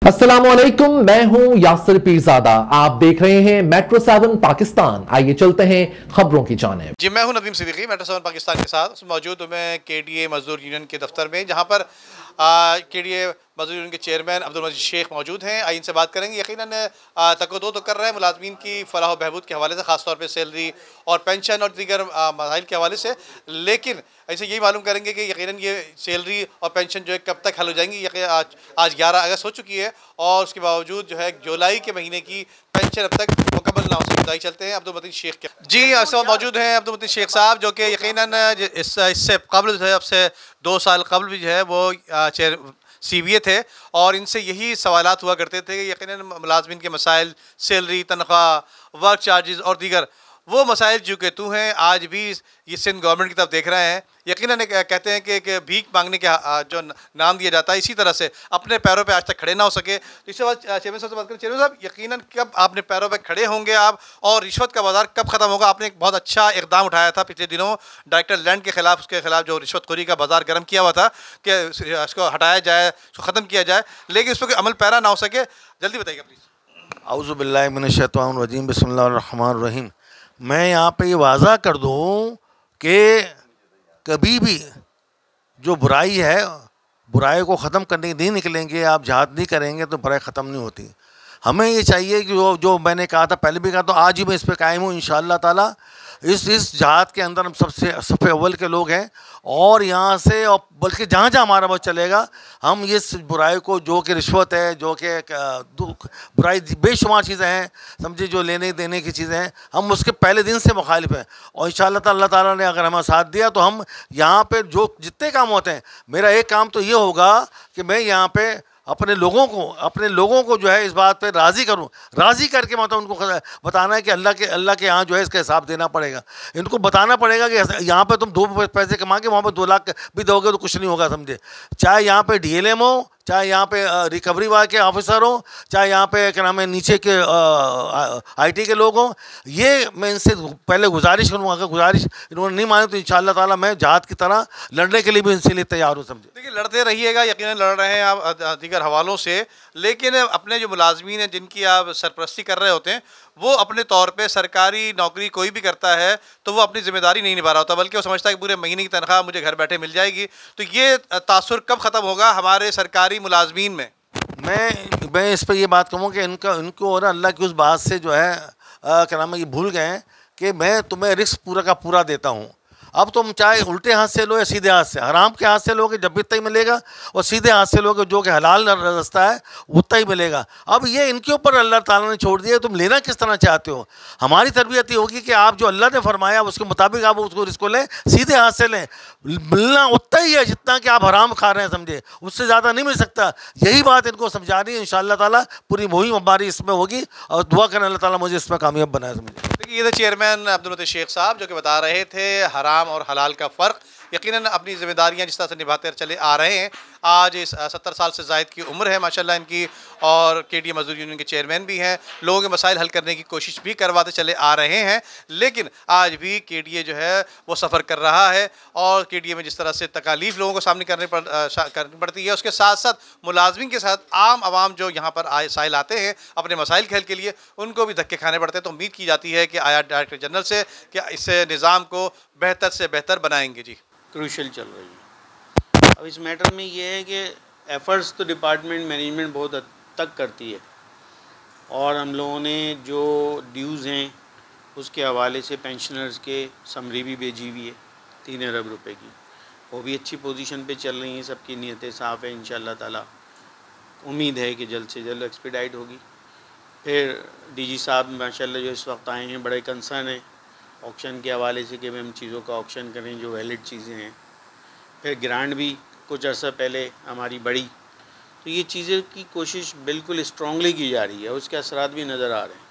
अस्सलामुअलैकुम, मैं हूं यासिर पीरजादा। आप देख रहे हैं मेट्रो 7 पाकिस्तान। आइए चलते हैं खबरों की जानिब। जी, मैं हूं नदीम सिद्दीकी, मेट्रो 7 पाकिस्तान के साथ मौजूद हूं मैं केडीए मजदूर यूनियन के दफ्तर में, जहां पर केडीए मजदूर यूनियन के चेयरमैन अब्दुल मजीद शेख मौजूद हैं। आइए इनसे बात करेंगे। यकीनन तको तो कर रहे हैं मुलाजमीन की फलाह व बहबूद के हवाले से, खासतौर पर सैलरी और पेंशन और दीगर मसाइल के हवाले से। लेकिन ऐसे यही मालूम करेंगे कि यकीनन ये सैलरी और पेंशन जो है कब तक हल हो जाएंगी। आज 11 अगस्त हो चुकी है और उसके बावजूद जो है जुलाई के महीने की पेंशन अब तक मुकम्मल ना हो सकी। चलते हैं अब्दुल मतीन शेख के। जी, इस वक्त मौजूद हैं अब्दुल मतीन शेख साहब, जो कि यकीनन इससे कबल जो है, अब से 2 साल कबल भी जो है वो चेयर CBA थे और इनसे यही सवालात हुआ करते थे कि यकीनन मुलाजमीन के मसाइल, सैलरी, तनख्वाह, वर्क चार्जेस और दीगर वो मसाइल जो कि तू हैं आज भी ये सिंध गवर्नमेंट की तरफ देख रहे हैं। यकीनन कहते हैं कि भीख मांगने के जो नाम दिया जाता है, इसी तरह से अपने पैरों पे आज तक खड़े ना हो सके। तो इससे बाद चेयरमैन साहब से बात करें। चेयरमैन साहब, यकीनन कब आपने पैरों पे खड़े होंगे आप, और रिश्वत का बाजार कब ख़त्म होगा? आपने एक बहुत अच्छा इकदाम उठाया था पिछले दिनों डायरेक्टर लैंड के खिलाफ, उसके खिलाफ जो रिश्वतखोरी का बाजार गर्म किया हुआ था कि इसको हटाया जाए, उसको ख़त्म किया जाए, लेकिन इस पर कोई अमल पैरा ना हो सके। जल्दी बताइएगा प्लीज़। औज़ु बिल्लाहि मिनश्शैतानिर्रजीम, बिस्मिल्लाहिर्रहमानिर्रहीम। मैं यहाँ पे ये वाज़ा कर दूँ कि कभी भी जो बुराई है, बुराई को ख़त्म करने नहीं निकलेंगे, आप जहाद नहीं करेंगे तो बुराई ख़त्म नहीं होती। हमें ये चाहिए कि जो मैंने कहा था, पहले भी कहा, तो आज ही मैं इस पर कायम हूँ इंशाअल्लाह ताला। इस जहाद के अंदर हम सबसे सफ़े अव्वल के लोग हैं और यहाँ से, और बल्कि जहाँ जहाँ हमारा वक्त चलेगा, हम इस बुराई को, जो कि रिश्वत है, जो कि बुराई बेशुमार चीज़ें हैं, समझे, जो लेने देने की चीज़ें हैं, हम उसके पहले दिन से मुखालिफ हैं। और इंशाअल्लाह ताला अल्लाह ताला ने अगर हमें साथ दिया तो हम यहाँ पे जो जितने काम होते हैं, मेरा एक काम तो ये होगा कि मैं यहाँ पे अपने लोगों को जो है इस बात पे राज़ी करूं, राज़ी करके मतलब उनको बताना है कि अल्लाह के यहाँ जो है इसका हिसाब देना पड़ेगा। इनको बताना पड़ेगा कि यहाँ पे तुम 2 पैसे कमा के वहाँ पे 2 लाख भी दोगे तो कुछ नहीं होगा, समझे। चाहे यहाँ पे DLM हो, चाहे यहाँ पे रिकवरी वाले के ऑफिसर हो, चाहे यहाँ पे क्या नाम है नीचे के IT के लोग हों। ये मैं इनसे पहले गुजारिश करूँगा, अगर गुजारिश इन्होंने नहीं मानी तो इंशाअल्लाह ताला मैं जहाद की तरह लड़ने के लिए भी इनसे लिए तैयार हूँ, समझे। देखिए, लड़ते रहिएगा, यकीनन लड़ रहे हैं आप दीगर हवालों से, लेकिन अपने जो मुलाजमीन हैं जिनकी आप सरपरस्ती कर रहे होते हैं, वो अपने तौर पे सरकारी नौकरी कोई भी करता है तो वो अपनी जिम्मेदारी नहीं निभा रहा होता, बल्कि वो समझता है कि पूरे महीने की तनख्वाह मुझे घर बैठे मिल जाएगी। तो ये तासुर कब ख़त्म होगा हमारे सरकारी मुलाजमीन में? मैं इस पर ये बात कहूँ कि इनको और अल्लाह की उस बात से जो है क्या नाम है, ये भूल गए हैं कि मैं तुम्हें रिस्क पूरा का पूरा देता हूँ। अब तुम चाहे उल्टे हाथ से लो या सीधे हाथ से, हराम के हाथ से लोगे जब भी उतना ही मिलेगा, और सीधे हाथ से लोगे जो कि हलाल रास्ता है उतना ही मिलेगा। अब ये इनके ऊपर अल्लाह ताला ने छोड़ दिया, तुम लेना किस तरह चाहते हो। हमारी तरबियत ये होगी कि आप जो अल्लाह ने फरमाया उसके मुताबिक आप उसको लें, सीधे हाथ से लें। मिलना उतना ही है जितना कि आप हराम खा रहे हैं, समझे, उससे ज़्यादा नहीं मिल सकता। यही बात इनको समझा रही है। इंशाअल्लाह ताला पूरी मुहिम हमारी इसमें होगी और दुआ करें अल्लाह ताला मुझे इसमें कामयाब बनाए, समझे। देखिए, ये थे चेयरमैन अब्दुल मतीन शेख साहब, जो कि बता रहे थे हराम और हलाल का फ़र्क। यकीनन अपनी ज़िम्मेदारियाँ जिस तरह से निभाते चले आ रहे हैं, आज इस 70 साल से ज़ायद की उम्र है माशाल्लाह इनकी, और केडीए मजदूर यूनियन के चेयरमैन भी हैं, लोगों के मसाइल हल करने की कोशिश भी करवाते चले आ रहे हैं। लेकिन आज भी केडीए जो है वो सफ़र कर रहा है, और केडीए में जिस तरह से तकालीफ लोगों को सामने करनी पड़ती है, उसके साथ साथ मुलाजमीन के साथ आम आवाम जो यहाँ पर साइल आते हैं अपने मसाइल के हल के लिए, उनको भी धक्के खाने पड़ते हैं। तो उम्मीद की जाती है कि आया डायरेक्टर जनरल से कि इससे निज़ाम को बेहतर से बेहतर बनाएंगे। जी, क्रूशल चल रही है। अब इस मैटर में ये है कि एफ़र्ट्स तो डिपार्टमेंट मैनेजमेंट बहुत हद तक करती है, और हम लोगों ने जो ड्यूज़ हैं उसके हवाले से पेंशनर्स के समरी भी भेजी हुई है 3 अरब रुपए की, वो भी अच्छी पोजीशन पे चल रही हैं। सबकी नीयतें साफ़ है, इंशाअल्लाह ताला उम्मीद है कि जल्द से जल्द एक्सपीडाइट होगी। फिर DG साहब माशाल्लाह जो इस वक्त आए हैं, बड़े कंसर्न हैं ऑक्शन के हवाले से कि हम चीज़ों का ऑक्शन करें जो वैलिड चीज़ें हैं। फिर ग्रांट भी कुछ अर्सा पहले हमारी बढ़ी, तो ये चीज़ें की कोशिश बिल्कुल स्ट्रॉन्गली की जा रही है, उसके असरात भी नज़र आ रहे हैं।